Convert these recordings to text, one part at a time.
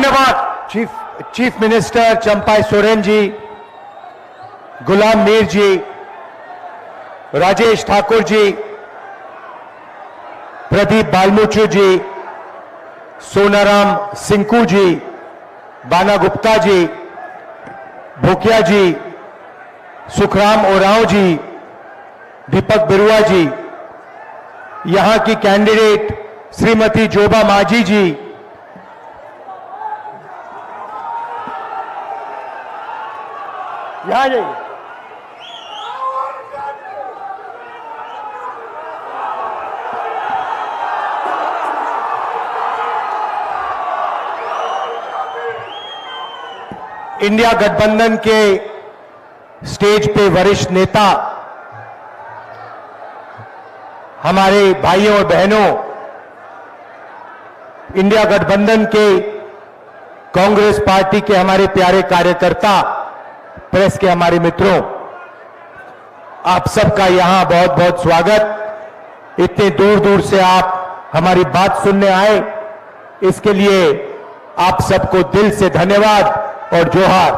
धन्यवाद। Chief minister Champai Soren ji, गुलाम मीर जी, राजेश ठाकुर जी, प्रदीप बालमुचु जी, सोनाराम सिंकू जी, बाना गुप्ता जी, भोकिया जी, सुखराम ओरांव जी, दीपक बिरुआ जी, यहां की कैंडिडेट श्रीमती जोबा मांझी जी, यहां जाइए, इंडिया गठबंधन के स्टेज पे वरिष्ठ नेता, हमारे भाइयों और बहनों, इंडिया गठबंधन के कांग्रेस पार्टी के हमारे प्यारे कार्यकर्ता, प्रेस के हमारे मित्रों, आप सबका यहां बहुत बहुत स्वागत। इतने दूर दूर से आप हमारी बात सुनने आए, इसके लिए आप सबको दिल से धन्यवाद और जोहार।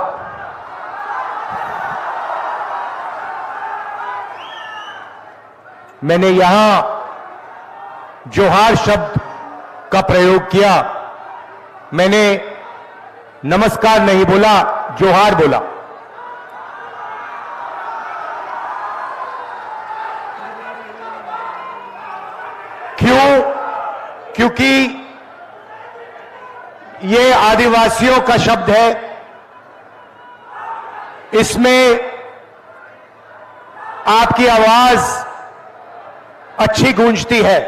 मैंने यहां जोहार शब्द का प्रयोग किया, मैंने नमस्कार नहीं बोला, जोहार बोला। क्यों? क्योंकि ये आदिवासियों का शब्द है, इसमें आपकी आवाज अच्छी गूंजती है,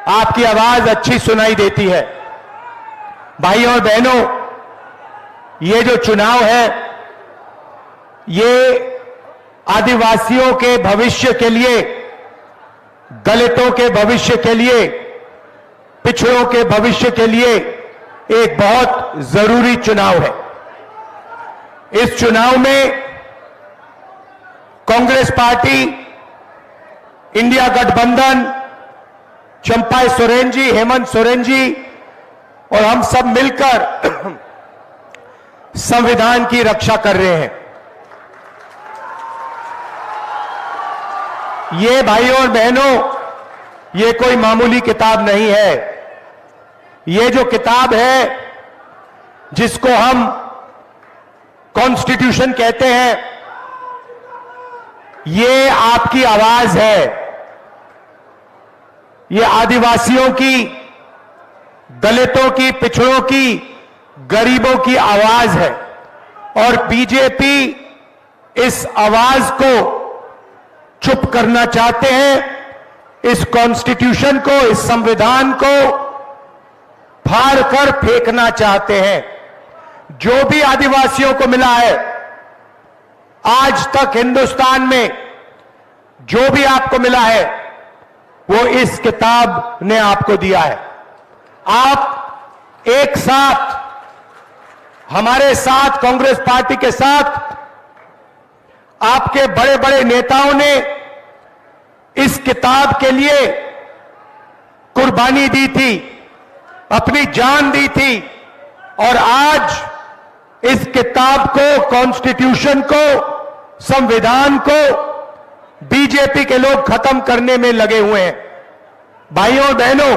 आपकी आवाज अच्छी सुनाई देती है। भाइयों और बहनों, ये जो चुनाव है, ये आदिवासियों के भविष्य के लिए, दलितों के भविष्य के लिए, पिछड़ों के भविष्य के लिए एक बहुत जरूरी चुनाव है। इस चुनाव में कांग्रेस पार्टी, इंडिया गठबंधन, चंपाई सोरेन जी, हेमंत सोरेन जी और हम सब मिलकर संविधान की रक्षा कर रहे हैं। ये भाइयों और बहनों, ये कोई मामूली किताब नहीं है। ये जो किताब है, जिसको हम कॉन्स्टिट्यूशन कहते हैं, ये आपकी आवाज है, ये आदिवासियों की, दलितों की, पिछड़ों की, गरीबों की आवाज है। और बीजेपी इस आवाज को चुप करना चाहते हैं। इस कॉन्स्टिट्यूशन को, इस संविधान को फाड़कर फेंकना चाहते हैं। जो भी आदिवासियों को मिला है, आज तक हिंदुस्तान में जो भी आपको मिला है, वो इस किताब ने आपको दिया है। आप एक साथ, हमारे साथ, कांग्रेस पार्टी के साथ, आपके बड़े बड़े नेताओं ने इस किताब के लिए कुर्बानी दी थी, अपनी जान दी थी, और आज इस किताब को, कॉन्स्टिट्यूशन को, संविधान को बीजेपी के लोग खत्म करने में लगे हुए हैं। भाइयों और बहनों,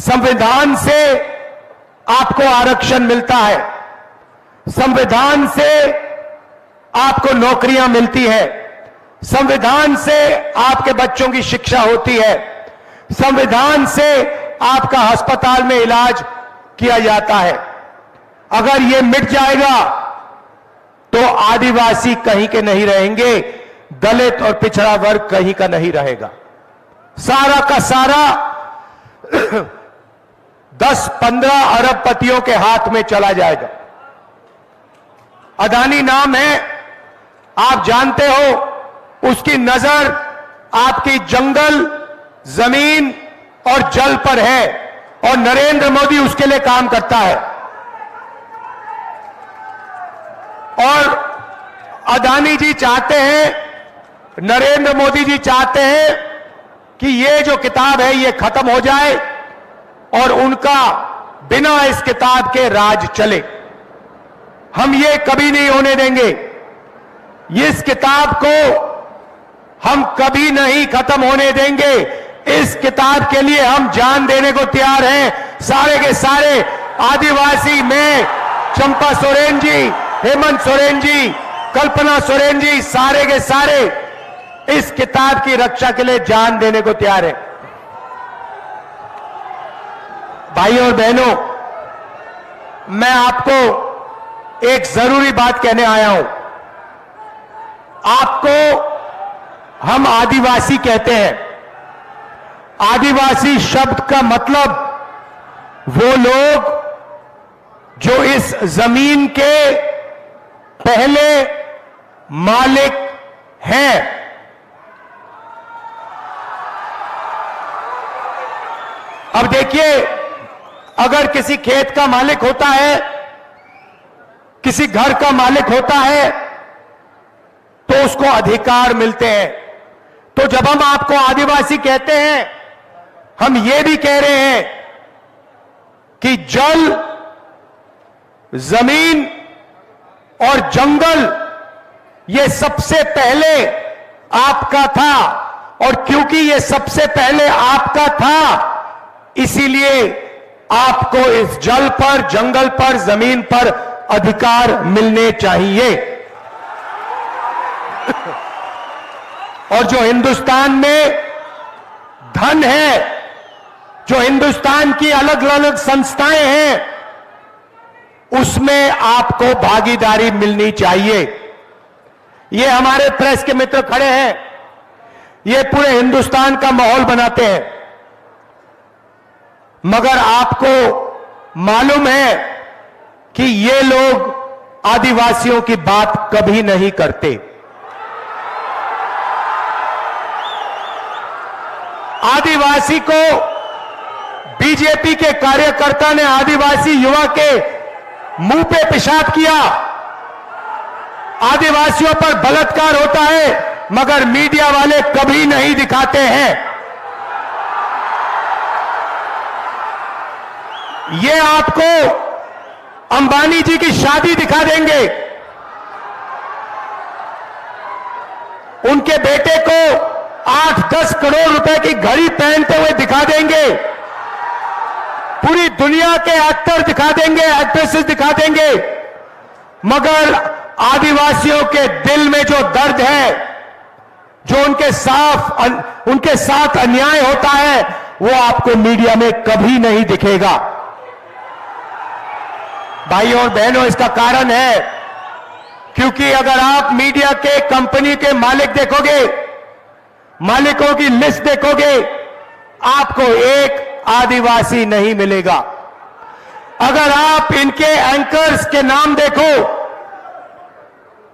संविधान से आपको आरक्षण मिलता है, संविधान से आपको नौकरियां मिलती है, संविधान से आपके बच्चों की शिक्षा होती है, संविधान से आपका अस्पताल में इलाज किया जाता है। अगर ये मिट जाएगा तो आदिवासी कहीं के नहीं रहेंगे, दलित और पिछड़ा वर्ग कहीं का नहीं रहेगा। सारा का सारा 10-15 अरबपतियों के हाथ में चला जाएगा। अदानी नाम है, आप जानते हो, उसकी नजर आपकी जंगल, जमीन और जल पर है, और नरेंद्र मोदी उसके लिए काम करता है। और अदानी जी चाहते हैं, नरेंद्र मोदी जी चाहते हैं कि ये जो किताब है ये खत्म हो जाए और उनका बिना इस किताब के राज चले। हम ये कभी नहीं होने देंगे। इस किताब को हम कभी नहीं खत्म होने देंगे। इस किताब के लिए हम जान देने को तैयार हैं। सारे के सारे आदिवासी में चंपा सोरेन जी, हेमंत सोरेन जी, कल्पना सोरेन जी, सारे के सारे इस किताब की रक्षा के लिए जान देने को तैयार है। भाइयों और बहनों, मैं आपको एक जरूरी बात कहने आया हूं। आपको हम आदिवासी कहते हैं। आदिवासी शब्द का मतलब वो लोग जो इस जमीन के पहले मालिक हैं। अब देखिए, अगर किसी खेत का मालिक होता है, किसी घर का मालिक होता है, तो उसको अधिकार मिलते हैं। तो जब हम आपको आदिवासी कहते हैं, हम ये भी कह रहे हैं कि जल, जमीन और जंगल ये सबसे पहले आपका था, और क्योंकि ये सबसे पहले आपका था, इसीलिए आपको इस जल पर, जंगल पर, जमीन पर अधिकार मिलने चाहिए। और जो हिंदुस्तान में धन है, जो हिंदुस्तान की अलग अलग संस्थाएं हैं, उसमें आपको भागीदारी मिलनी चाहिए। ये हमारे प्रेस के मित्र खड़े हैं, ये पूरे हिंदुस्तान का माहौल बनाते हैं, मगर आपको मालूम है कि ये लोग आदिवासियों की बात कभी नहीं करते। आदिवासी को बीजेपी के कार्यकर्ता ने आदिवासी युवा के मुंह पे पेशाब किया। आदिवासियों पर बलात्कार होता है, मगर मीडिया वाले कभी नहीं दिखाते हैं। ये आपको अंबानी जी की शादी दिखा देंगे, उनके बेटे को 8-10 करोड़ रुपए की घड़ी पहनते हुए दिखा देंगे, पूरी दुनिया के एक्टर दिखा देंगे, एक्ट्रेसेस दिखा देंगे, मगर आदिवासियों के दिल में जो दर्द है, जो उनके साथ अन्याय होता है, वो आपको मीडिया में कभी नहीं दिखेगा। भाइयों और बहनों, इसका कारण है क्योंकि अगर आप मीडिया के कंपनी के मालिक देखोगे, मालिकों की लिस्ट देखोगे, आपको एक आदिवासी नहीं मिलेगा। अगर आप इनके एंकर्स के नाम देखो,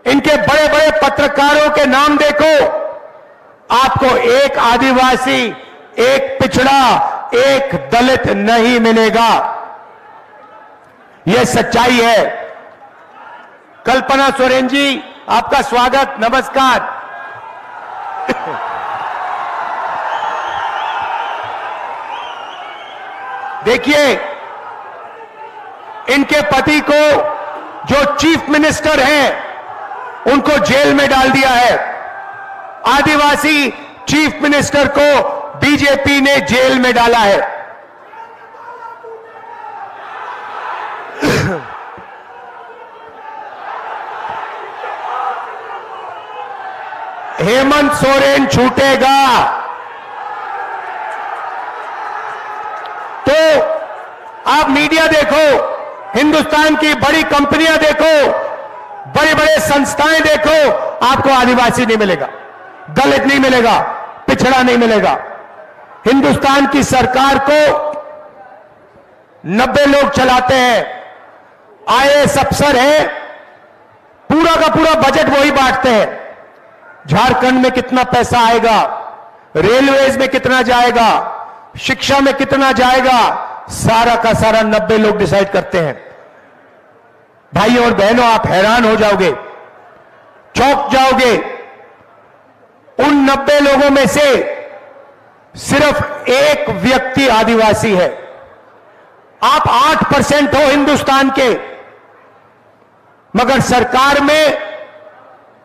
इनके बड़े बड़े पत्रकारों के नाम देखो, आपको एक आदिवासी, एक पिछड़ा, एक दलित नहीं मिलेगा। यह सच्चाई है। कल्पना सोरेन जी, आपका स्वागत, नमस्कार। देखिए, इनके पति को जो चीफ मिनिस्टर हैं, उनको जेल में डाल दिया है। आदिवासी चीफ मिनिस्टर को बीजेपी ने जेल में डाला है। हेमंत सोरेन छूटेगा तो आप मीडिया देखो, हिंदुस्तान की बड़ी कंपनियां देखो, बड़े बड़े संस्थाएं देखो, आपको आदिवासी नहीं मिलेगा, दलित नहीं मिलेगा, पिछड़ा नहीं मिलेगा। हिंदुस्तान की सरकार को 90 लोग चलाते हैं, आईएएस अफसर है, पूरा का पूरा बजट वही बांटते हैं। झारखंड में कितना पैसा आएगा, रेलवेज में कितना जाएगा, शिक्षा में कितना जाएगा, सारा का सारा 90 लोग डिसाइड करते हैं। भाइयों और बहनों, आप हैरान हो जाओगे, चौंक जाओगे। उन 90 लोगों में से सिर्फ एक व्यक्ति आदिवासी है। आप 8% हो हिंदुस्तान के, मगर सरकार में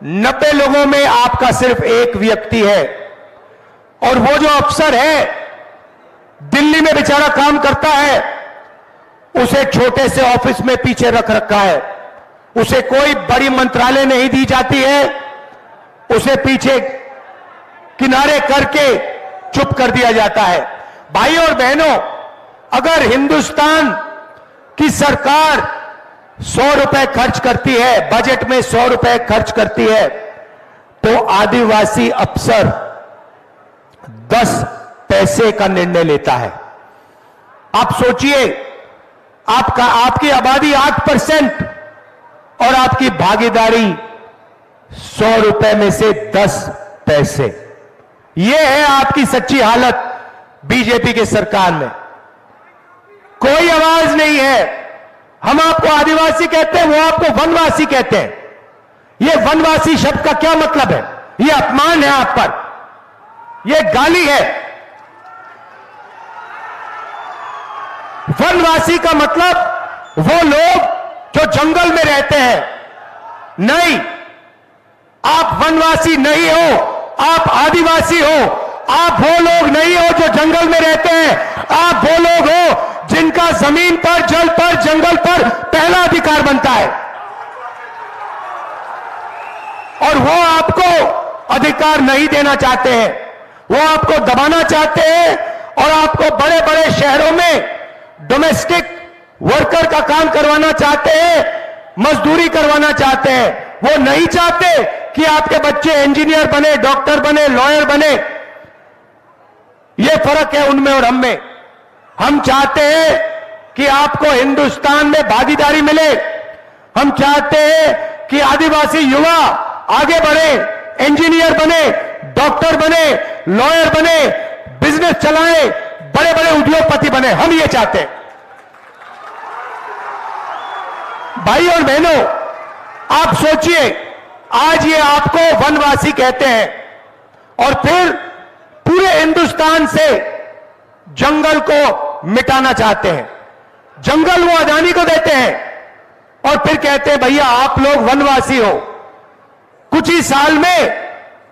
90 लोगों में आपका सिर्फ एक व्यक्ति है। और वो जो अफसर है दिल्ली में बेचारा काम करता है, उसे छोटे से ऑफिस में पीछे रख रखा है, उसे कोई बड़ी मंत्रालय नहीं दी जाती है, उसे पीछे किनारे करके चुप कर दिया जाता है। भाइयों और बहनों, अगर हिंदुस्तान की सरकार 100 रुपए खर्च करती है, बजट में 100 रुपए खर्च करती है, तो आदिवासी अफसर 10 पैसे का निर्णय लेता है। आप सोचिए, आपकी आबादी 8% और आपकी भागीदारी 100 रुपए में से 10 पैसे। यह है आपकी सच्ची हालत बीजेपी के सरकार में। कोई आवाज नहीं है। हम आपको आदिवासी कहते हैं, वो आपको वनवासी कहते हैं। यह वनवासी शब्द का क्या मतलब है? यह अपमान है आप पर, यह गाली है। वनवासी का मतलब वो लोग जो जंगल में रहते हैं। नहीं, आप वनवासी नहीं हो, आप आदिवासी हो। आप वो लोग नहीं हो जो जंगल में रहते हैं, आप वो लोग हो जिनका जमीन पर, जल पर, जंगल पर पहला अधिकार बनता है। और वो आपको अधिकार नहीं देना चाहते हैं, वो आपको दबाना चाहते हैं और आपको बड़े बड़े शहरों में डोमेस्टिक वर्कर का काम करवाना चाहते हैं, मजदूरी करवाना चाहते हैं। वो नहीं चाहते कि आपके बच्चे इंजीनियर बने, डॉक्टर बने, लॉयर बने। ये फर्क है उनमें और हम में। हम चाहते हैं कि आपको हिंदुस्तान में भागीदारी मिले। हम चाहते हैं कि आदिवासी युवा आगे बढ़े, इंजीनियर बने, डॉक्टर बने, लॉयर बने, बिजनेस चलाएं, बड़े बड़े उद्योगपति बने। हम ये चाहते हैं। भाई और बहनों, आप सोचिए, आज ये आपको वनवासी कहते हैं और फिर पूरे हिंदुस्तान से जंगल को मिटाना चाहते हैं। जंगल वो अदानी को देते हैं और फिर कहते हैं भैया आप लोग वनवासी हो। कुछ ही साल में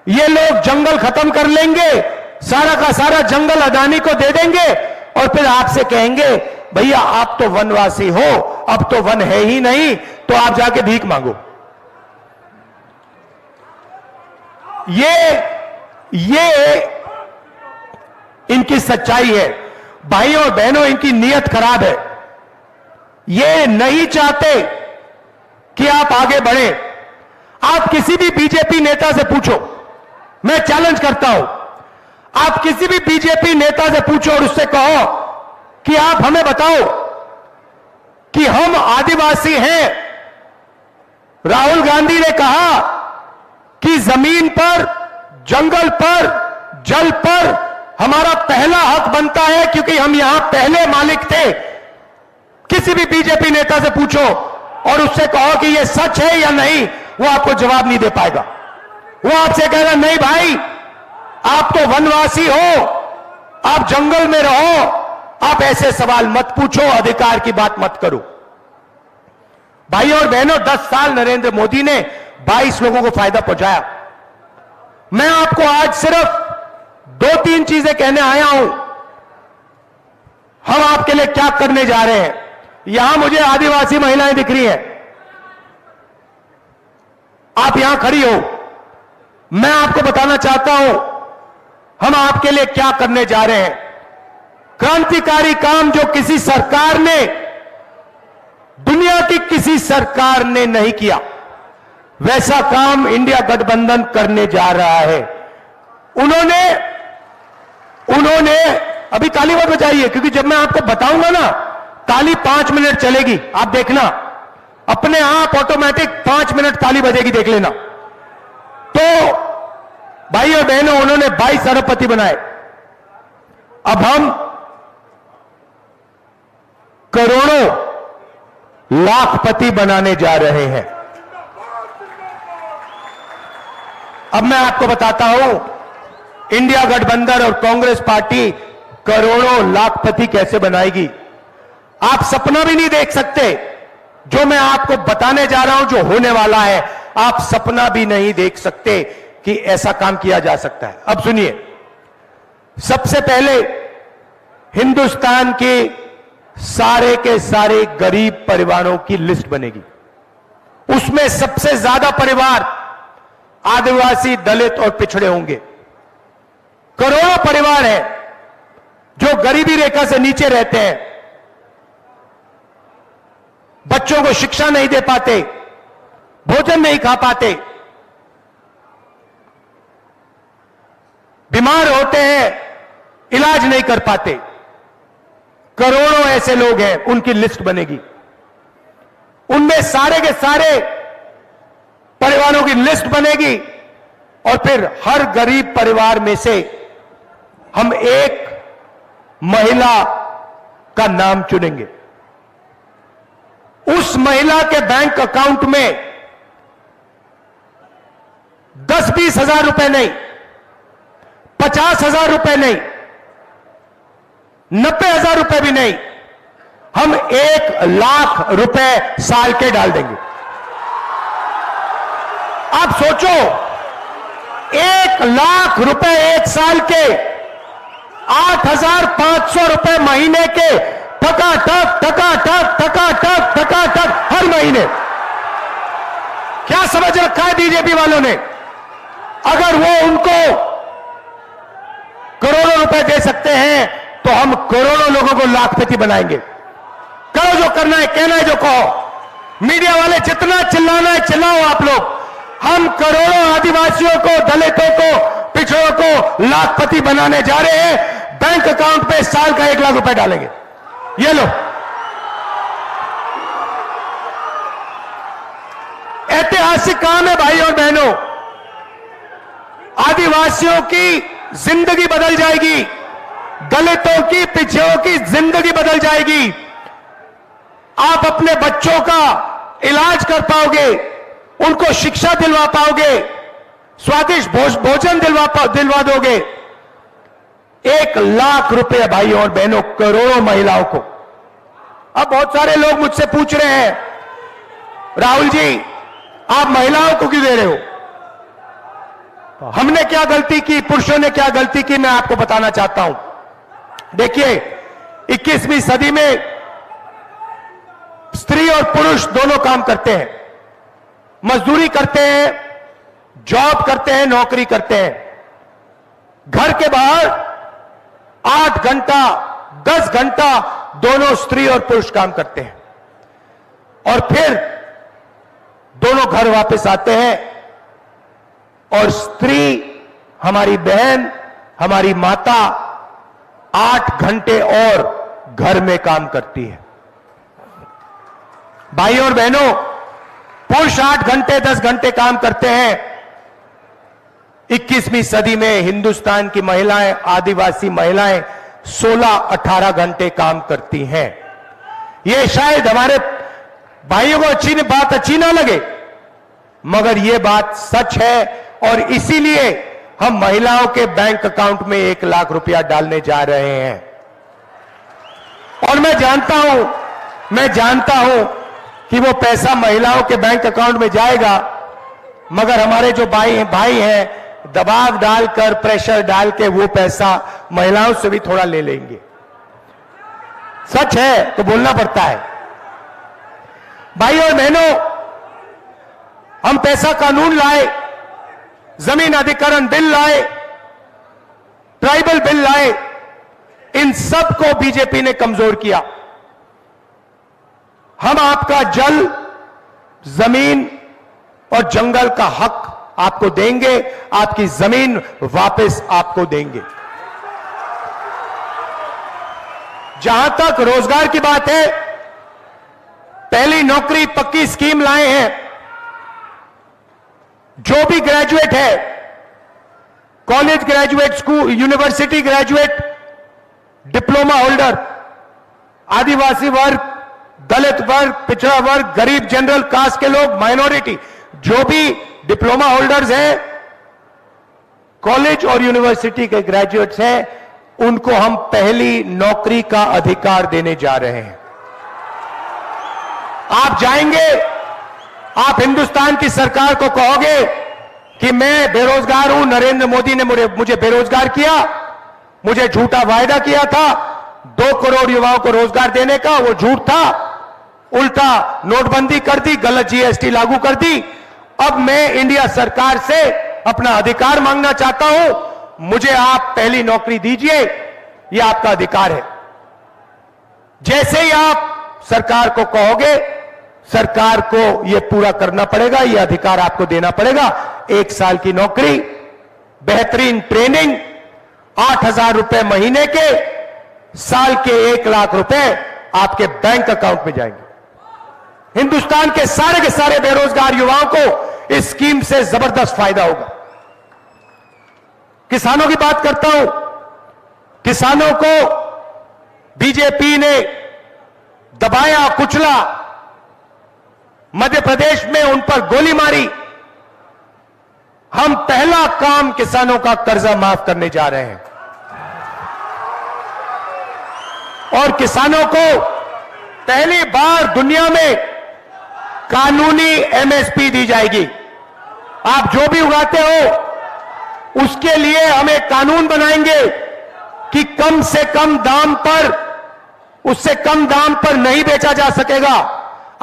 ये लोग जंगल खत्म कर लेंगे, सारा का सारा जंगल अदानी को दे देंगे और फिर आपसे कहेंगे भैया आप तो वनवासी हो, अब तो वन है ही नहीं, तो आप जाके भीख मांगो। ये इनकी सच्चाई है। भाइयों और बहनों, इनकी नीयत खराब है। ये नहीं चाहते कि आप आगे बढ़े। आप किसी भी बीजेपी नेता से पूछो, मैं चैलेंज करता हूं, आप किसी भी बीजेपी नेता से पूछो और उससे कहो कि आप हमें बताओ कि हम आदिवासी हैं। राहुल गांधी ने कहा कि जमीन पर, जंगल पर, जल पर हमारा पहला हक बनता है क्योंकि हम यहां पहले मालिक थे। किसी भी बीजेपी नेता से पूछो और उससे कहो कि यह सच है या नहीं, वो आपको जवाब नहीं दे पाएगा। वो आपसे कहेगा नहीं भाई, आप तो वनवासी हो, आप जंगल में रहो, आप ऐसे सवाल मत पूछो, अधिकार की बात मत करो। भाइयों और बहनों, 10 साल नरेंद्र मोदी ने 22 लोगों को फायदा पहुंचाया। मैं आपको आज सिर्फ 2-3 चीजें कहने आया हूं। हम आपके लिए क्या करने जा रहे हैं। यहां मुझे आदिवासी महिलाएं दिख रही हैं, आप यहां खड़ी हो। मैं आपको बताना चाहता हूं हम आपके लिए क्या करने जा रहे हैं। क्रांतिकारी काम जो किसी सरकार ने, दुनिया की किसी सरकार ने नहीं किया, वैसा काम इंडिया गठबंधन करने जा रहा है। उन्होंने अभी ताली मत बजाइए, क्योंकि जब मैं आपको बताऊंगा ना, ताली 5 मिनट चलेगी, आप देखना, अपने आप ऑटोमेटिक 5 मिनट ताली बजेगी, देख लेना। तो भाई और बहनों, उन्होंने 22 अरबपति बनाए। अब हम करोड़ों लाखपति बनाने जा रहे हैं। अब मैं आपको बताता हूं, इंडिया गठबंधन और कांग्रेस पार्टी करोड़ों लाखपति कैसे बनाएगी। आप सपना भी नहीं देख सकते। जो मैं आपको बताने जा रहा हूं, जो होने वाला है, आप सपना भी नहीं देख सकते कि ऐसा काम किया जा सकता है। अब सुनिए, सबसे पहले हिंदुस्तान के सारे के सारे गरीब परिवारों की लिस्ट बनेगी। उसमें सबसे ज्यादा परिवार आदिवासी, दलित और पिछड़े होंगे। करोड़ों परिवार हैं जो गरीबी रेखा से नीचे रहते हैं, बच्चों को शिक्षा नहीं दे पाते, भोजन नहीं खा पाते, बीमार होते हैं, इलाज नहीं कर पाते। करोड़ों ऐसे लोग हैं, उनकी लिस्ट बनेगी। उनमें सारे के सारे परिवारों की लिस्ट बनेगी और फिर हर गरीब परिवार में से हम एक महिला का नाम चुनेंगे। उस महिला के बैंक अकाउंट में 10-20 हजार रुपए नहीं, 50,000 रुपए नहीं, 90,000 रुपए भी नहीं, हम 1 लाख रुपए साल के डाल देंगे। आप सोचो, 1 लाख रुपए एक साल के, 8,500 रुपए महीने के, ठकाठक ठकाठक ठकाठक ठकाठक हर महीने। क्या समझ रखा है बीजेपी वालों ने? अगर वो उनको करोड़ों रुपए दे सकते हैं तो हम करोड़ों लोगों को लाखपति बनाएंगे। करो जो करना है, कहना है जो कहो। मीडिया वाले जितना चिल्लाना है चिल्लाओ आप लोग। हम करोड़ों आदिवासियों को, दलितों को, पिछड़ों को लाखपति बनाने जा रहे हैं। बैंक अकाउंट पे साल का 1 लाख रुपए डालेंगे। ये लो, ऐतिहासिक काम है भाई और बहनों। आदिवासियों की जिंदगी बदल जाएगी, दलितों की, पिछड़ों की जिंदगी बदल जाएगी। आप अपने बच्चों का इलाज कर पाओगे, उनको शिक्षा दिलवा पाओगे, स्वादिष्ट भोजन दिलवा दोगे। 1 लाख रुपए भाई और बहनों, करोड़ों महिलाओं को। अब बहुत सारे लोग मुझसे पूछ रहे हैं, राहुल जी आप महिलाओं को क्यों दे रहे हो? हमने क्या गलती की, पुरुषों ने क्या गलती की, मैं आपको बताना चाहता हूं। देखिए, 21वीं सदी में स्त्री और पुरुष दोनों काम करते हैं, मजदूरी करते हैं, जॉब करते हैं, नौकरी करते हैं। घर के बाहर 8 घंटा 10 घंटा दोनों स्त्री और पुरुष काम करते हैं और फिर दोनों घर वापस आते हैं और स्त्री, हमारी बहन, हमारी माता 8 घंटे और घर में काम करती है। भाई और बहनों, पुरुष 8 घंटे 10 घंटे काम करते हैं। 21वीं सदी में हिंदुस्तान की महिलाएं, आदिवासी महिलाएं 16-18 घंटे काम करती हैं। यह शायद हमारे भाइयों को बात अच्छी ना लगे, मगर यह बात सच है और इसीलिए हम महिलाओं के बैंक अकाउंट में 1 लाख रुपया डालने जा रहे हैं। और मैं जानता हूं कि वो पैसा महिलाओं के बैंक अकाउंट में जाएगा, मगर हमारे जो भाई हैं दबाव डालकर, प्रेशर डाल के वो पैसा महिलाओं से भी थोड़ा ले लेंगे। सच है तो बोलना पड़ता है। भाई और बहनों, हम पैसा कानून लाए, जमीन अधिग्रहण बिल लाए, ट्राइबल बिल लाए, इन सब को बीजेपी ने कमजोर किया। हम आपका जल, जमीन और जंगल का हक आपको देंगे, आपकी जमीन वापस आपको देंगे। जहां तक रोजगार की बात है, पहली नौकरी पक्की स्कीम लाए हैं। जो भी ग्रेजुएट है, college graduate, school, university graduate, diploma holder, आदिवासी वर्ग, दलित वर्ग, पिछड़ा वर्ग, गरीब, जनरल कास्ट के लोग, माइनॉरिटी, जो भी डिप्लोमा होल्डर्स हैं, कॉलेज और यूनिवर्सिटी के ग्रेजुएट्स हैं, उनको हम पहली नौकरी का अधिकार देने जा रहे हैं। आप जाएंगे, आप हिंदुस्तान की सरकार को कहोगे कि मैं बेरोजगार हूं, नरेंद्र मोदी ने मुझे बेरोजगार किया, मुझे झूठा वायदा किया था 2 करोड़ युवाओं को रोजगार देने का, वो झूठ था, उल्टा नोटबंदी कर दी, गलत जीएसटी लागू कर दी। अब मैं इंडिया सरकार से अपना अधिकार मांगना चाहता हूं, मुझे आप पहली नौकरी दीजिए, यह आपका अधिकार है। जैसे ही आप सरकार को कहोगे, सरकार को यह पूरा करना पड़ेगा, यह अधिकार आपको देना पड़ेगा। 1 साल की नौकरी, बेहतरीन ट्रेनिंग, 8,000 रुपए महीने के, साल के 1 लाख रुपए आपके बैंक अकाउंट में जाएंगे। हिंदुस्तान के सारे बेरोजगार युवाओं को इस स्कीम से जबरदस्त फायदा होगा। किसानों की बात करता हूं, किसानों को बीजेपी ने दबाया, कुचला, मध्य प्रदेश में उन पर गोली मारी। हम पहला काम किसानों का कर्जा माफ करने जा रहे हैं और किसानों को पहली बार दुनिया में कानूनी एमएसपी दी जाएगी। आप जो भी उगाते हो उसके लिए हम एक कानून बनाएंगे कि कम से कम दाम पर, उससे कम दाम पर नहीं बेचा जा सकेगा।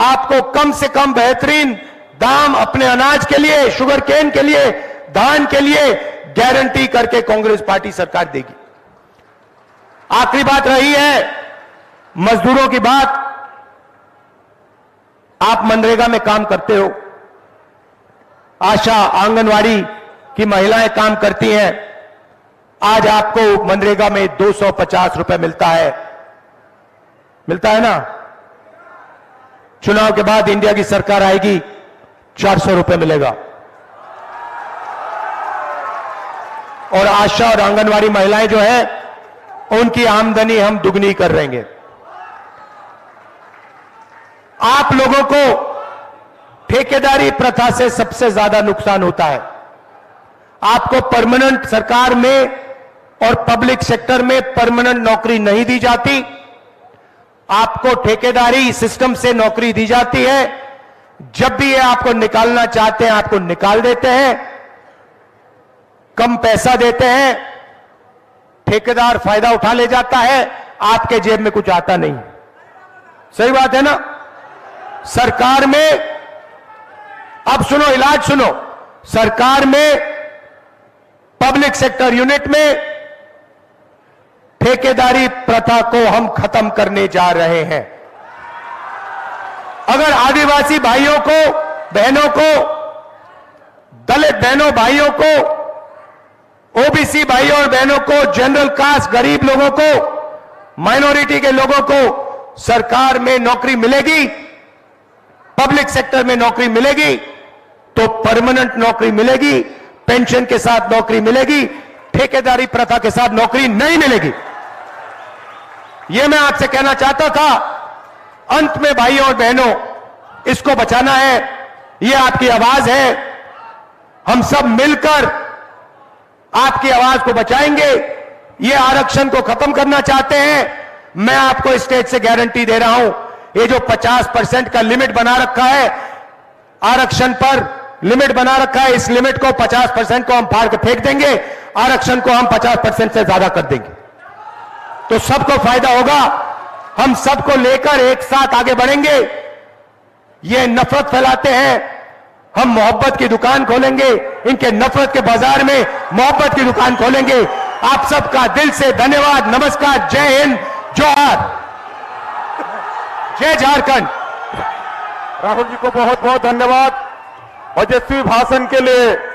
आपको कम से कम बेहतरीन दाम अपने अनाज के लिए, शुगर केन के लिए, धान के लिए गारंटी करके कांग्रेस पार्टी सरकार देगी। आखिरी बात रही है मजदूरों की बात। आप मनरेगा में काम करते हो, आशा आंगनवाड़ी की महिलाएं काम करती हैं। आज आपको मनरेगा में 250 रुपए मिलता है ना? चुनाव के बाद इंडिया की सरकार आएगी, 400 रुपए मिलेगा। और आशा और आंगनवाड़ी महिलाएं जो है उनकी आमदनी हम दुगनी कर देंगे। आप लोगों को ठेकेदारी प्रथा से सबसे ज्यादा नुकसान होता है। आपको परमानेंट सरकार में और पब्लिक सेक्टर में परमानेंट नौकरी नहीं दी जाती, आपको ठेकेदारी सिस्टम से नौकरी दी जाती है। जब भी ये आपको निकालना चाहते हैं आपको निकाल देते हैं, कम पैसा देते हैं, ठेकेदार फायदा उठा ले जाता है, आपके जेब में कुछ आता नहीं। सही बात है ना? सरकार में, अब सुनो, इलाज सुनो, सरकार में पब्लिक सेक्टर यूनिट में ठेकेदारी प्रथा को हम खत्म करने जा रहे हैं। अगर आदिवासी भाइयों को, बहनों को, दलित बहनों भाइयों को, ओबीसी भाइयों और बहनों को, जनरल कास्ट गरीब लोगों को, माइनॉरिटी के लोगों को सरकार में नौकरी मिलेगी, पब्लिक सेक्टर में नौकरी मिलेगी तो परमानेंट नौकरी मिलेगी, पेंशन के साथ नौकरी मिलेगी, ठेकेदारी प्रथा के साथ नौकरी नहीं मिलेगी। यह मैं आपसे कहना चाहता था। अंत में भाइयों और बहनों, इसको बचाना है, यह आपकी आवाज है। हम सब मिलकर आपकी आवाज को बचाएंगे। यह आरक्षण को खत्म करना चाहते हैं। मैं आपको स्टेज से गारंटी दे रहा हूं, ये जो 50% का लिमिट बना रखा है, आरक्षण पर लिमिट बना रखा है, इस लिमिट को 50% को हम फाड़ के फेंक देंगे, आरक्षण को हम 50% से ज्यादा कर देंगे, तो सबको फायदा होगा। हम सबको लेकर एक साथ आगे बढ़ेंगे। ये नफरत फैलाते हैं, हम मोहब्बत की दुकान खोलेंगे, इनके नफरत के बाजार में मोहब्बत की दुकान खोलेंगे। आप सबका दिल से धन्यवाद, नमस्कार, जय हिंद, जोहार, जय झारखंड। राहुल जी को बहुत बहुत धन्यवाद ओजस्वी भाषण के लिए।